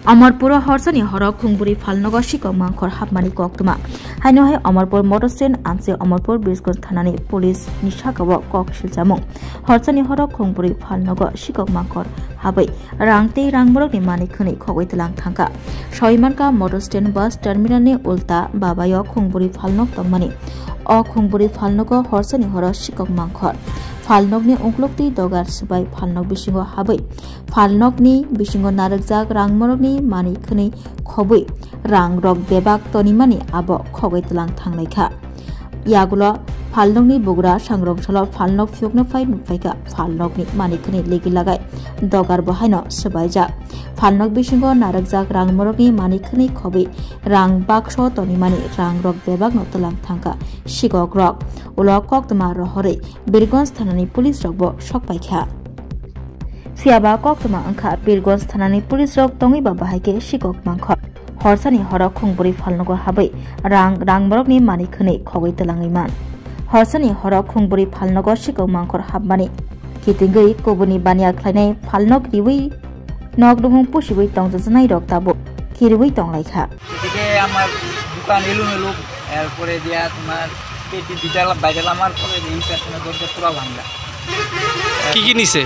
अमरपुर हरसानी हरक खुंगबुरी फालनगर शिকক मांखर हाबमानि कक्तमा हाइनहाय अमरपुर मटर stand आमसे Amarpur ब्रिजगंज थानानि police निशागाव कक सिलजामुं हरसानी हरक खुंगबुरी फालनगर शिকক मांखर हाबै रांते रांबरकनि मानिखनि खगैतलां थांका सयमानका मटर स्टेन बस टर्मिनलनि उल्टा बाबाय खुंगबुरी फालनग तंमानि अ खुंगबुरी फालनगर हरसानी हरक शिকক मांखर फालनगनि उंख्लुक्ति दगार सुबाय फालनग बिसिंगो हाबै फालनगनि बिसिंगो नारकजाक रांमरकनि मानिखनि खबै रां रक बेबाक तनिमानि आबो खगैतलां थांनायखा यागुलो फालनगनि बुग्रा सांग्रंसल फालनग फियकनिफ्राय नुफायगा फालनगनि मानिखनि लेगि लागाय दगार बहायनो सुबायजाक फालनग बिसिंगो नारकजाक रांमरकनि मानिखनि खबै रां बाक्स तनिमानि रां रक बेबाक नतलां थांका शिকক रक उलो कक्तमा रहरै बीरगंज थानानि पुलिस रकबो सकपायखा सियाबा कक्तमा अंखा बीरगंज थानानि पुलिस रक तंगैबा बाहायके शिকক मांखर हरसानी हरक खुंगबुरी फालनगर हाबै रांमरकनि मानिखनि खगैतलाङैमान हरसानी हरक खुंगबुरी फालनगर शिকক मांखर हाबमानि कितिंगै कबुनि बानिया ख्लायनाय फालनग रिवै नगदुहुं पुसिबै तंजनाय रक्ताबो किरबै तंलायखा এদিকে আমার দোকান এলোমেলো এরপরে দিয়া তোমার পেটি দুইটা বাইরে আমার পরে এই পেছনে দরজা পুরো ভাঙা কি নিছে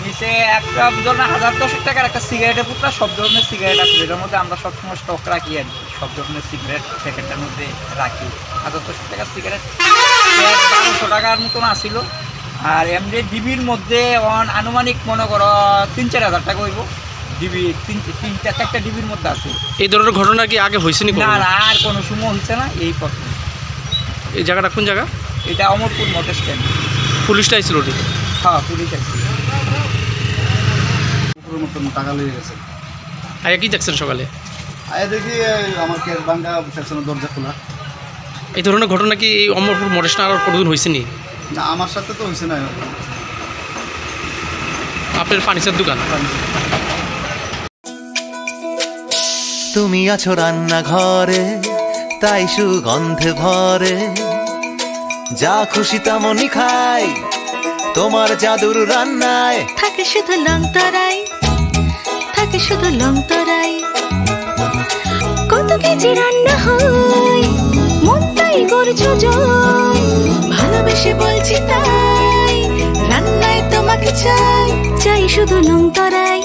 নিচে একটা ধরনের 1000-10 টাকার একটা সিগারেটের পুরো সব ধরনের সিগারেট আছে এর মধ্যে আমরা সবসময় স্টক রাখি আর সব ধরনের সিগারেট প্যাকেটের মধ্যে রাখি 1000-10 টাকার সিগারেট 1200 টাকার মতন আসিল আর এমনি ডিবির মধ্যে আনুমানিক মনে করো 3-4 টাকা হইব ডিবি 3-4টা ডিবির মধ্যে আছে এই ধরনের ঘটনা কি আগে হইছে নি না না আর কোনো সময় হইছে না এই প্রথম এই জায়গাটা কোন জায়গা এটা অমরপুর মোটর স্ট্যান্ড পুলিশটা আইছিল ওদিকে হ্যাঁ পুলিশ আইছিল পুরো মতন টাকা লেগে গেছে আয়া কি দেখছেন সকালে আয়া দেখি আমার কেস ভাঙা পেছনে দরজা খোলা এই ধরনের ঘটনা কি এই অমরপুর মোটর স্ট্যান্ড আর কোনোদিন হইছে নি না আমার সাথে তো হইছে না আপনার ফার্নিচার দোকান তুমি আছো রান্না ঘরে তাই সুগন্ধে ভরে যা খুশি তেমনই খাই তোমার জাদুর রান্নায় থাকে শুধু লংতরাই থাকে শুধু লংতরাই কত কেজি রান্না হয় মনটাই করছো জয় ভালোবেসে বলছি তাই রান্নায় তোমাকে চাই চাই শুধু লংতরাই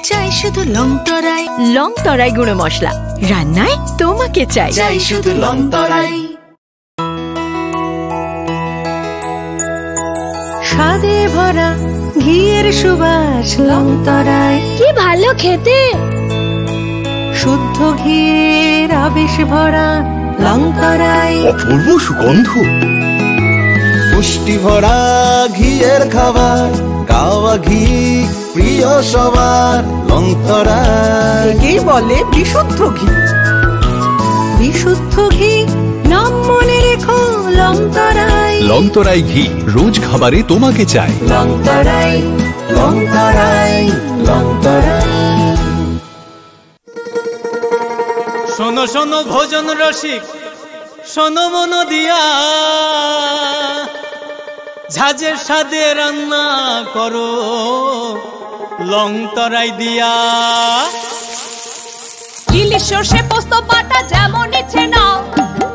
চাই শুধু লংতরাই লংতরাই গুঁড়ো মশলা রান্নায় তোমাকে চাই চাই শুধু লংতরাই স্বাদে ভরা ঘিয়ের সুবাস লংতরাই কি ভালো খেতে শুদ্ধ ঘিয়ের আবেশ ভরা লংতরাই অপূর্ব সুগন্ধ পুষ্টি ভরা ঘিয়ের খাবার গাওয়া ঘি প্রিয় সবার লংতরাই একেই বলে বিশুদ্ধ ঘি বিশুদ্ধ ঘি নাম মনে রেখো লংতরাই লংতরাই ঘি রোজ খাবারে তোমাকে চাই লংতরাই লংতরাই লংতরাই শোনো শোনো ভোজন রসিক শোনো মন দিয়া ঝাঁঝের স্বাদে রান্না করো লংতরাই দিয়া ইলিশ সর্ষে পোস্ত বাটা যেমন ইচ্ছে নাও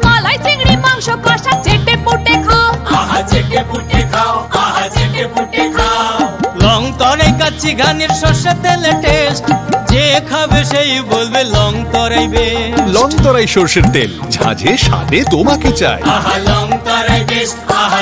মালাই চিংড়ি মাংস কষা চেটে পুটে খাও আহা চেটে পুটে খাও আহা চেটে পুটে খাও লংতরাই কাচ্চি ঘানির সর্ষে তেলে টেস্ট যে খাবে সেই বলবে লংতরাই বেশ লংতরাই সরষের তেল ঝাঁঝে স্বাদে তোমাকে চাই আহা লংতরাই বেশ আহা